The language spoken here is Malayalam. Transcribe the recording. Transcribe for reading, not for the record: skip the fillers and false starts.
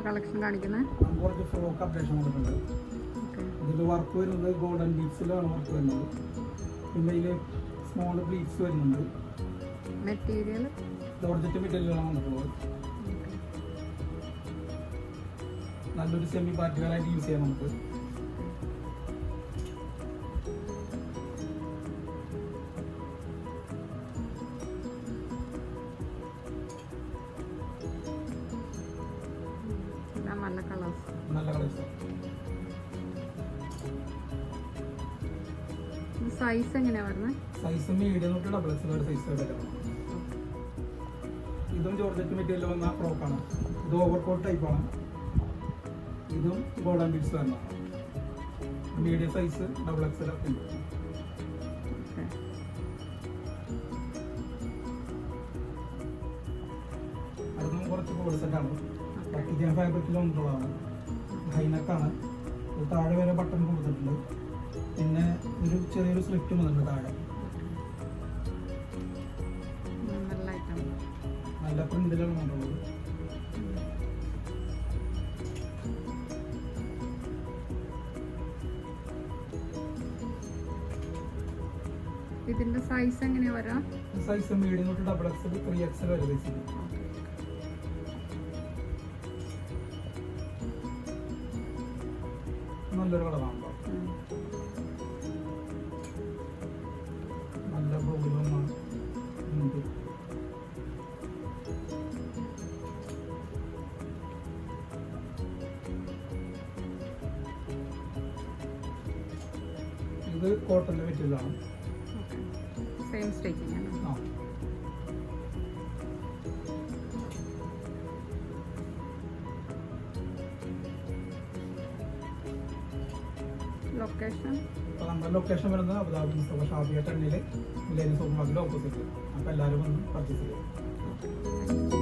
കളക്ഷൻ കാണിക്കുന്നത്? കുറച്ച് ഫ്രോക്ക് അപ്ഡേഷൻ വന്നിട്ടുണ്ട്. ഇതിൽ വർക്ക് വരുന്നത് ഗോൾഡൻ ബീഡ്സിലാണ് വർക്ക് വരുന്നത്. പിന്നെ ഇതിൽ സ്മോൾ ബ്ലീഡ്സ് വരുന്നുണ്ട്. മെറ്റീരിയൽ ജോർജറ്റ് മെറ്റീരിയലാണ് വന്നിട്ടുള്ളത്. നല്ലൊരു സെമി പാർട്ടികളായിട്ട് യൂസ് ചെയ്യാം നമുക്ക്. നല്ല കളേഴ്സ്. സൈസ് എങ്ങനെയാ വരുന്നത്? സൈസ് മീഡിയം തൊട്ട് ഡബിൾ എക്സൽ സൈസ് വരെയാണ്. ഇതും ജോർജറ്റ് മെറ്റീരിയൽ വന്ന ഫ്രോക്കാണ്. ഇത് ഓവർകോട്ട് ടൈപ്പാണ്. ഇതും ഗോൾഡൻ ബീഡ്സ് വരുന്നതാണ്. മീഡിയം സൈസ് ഡബിൾ എക്സൽ ഒക്കെ ഉണ്ട്. അതും കുറച്ച് കോഡ് സെറ്റാണ്. പട്ടിക്കാൻ ഫാബ്രിക്കിൽ വന്നിട്ടുള്ളതാണ്. ഹൈനക്കാണ്. താഴെ വരെ ബട്ടൺ കൊടുത്തിട്ടുണ്ട്. പിന്നെ ഒരു ചെറിയൊരു സ്ലിറ്റും വന്നിട്ടുണ്ട് താഴെ. നല്ല പ്രിന്റിലാണ് വന്നിട്ടുള്ളത്. ഇതിന്റെ സൈസ് എങ്ങനെയാ വരാം? സൈസ് മീഡിയം തൊട്ട് ഡബിൾ എക്സൽ 3XL വരെ സൈസ്. നല്ലൊരു കളറാണ്. നല്ല ബ്ലൂയിലാണ്. ഇത് കോട്ടന്റെ മെറ്റീരിയലാണ്. സെയിം സ്റ്റിച്ചിങ് ആണ്. ലൊക്കേഷൻ നമ്മുടെ ലൊക്കേഷൻ വരുന്നത് Abu Dhabi Mustafa Shafiya ടണ്ണിൽ millennium super മാർക്കറ്റിന്റെ ഓപ്പോസിറ്റ്. അപ്പോൾ എല്ലാവരും വന്ന് പർച്ചേസ് ചെയ്യും.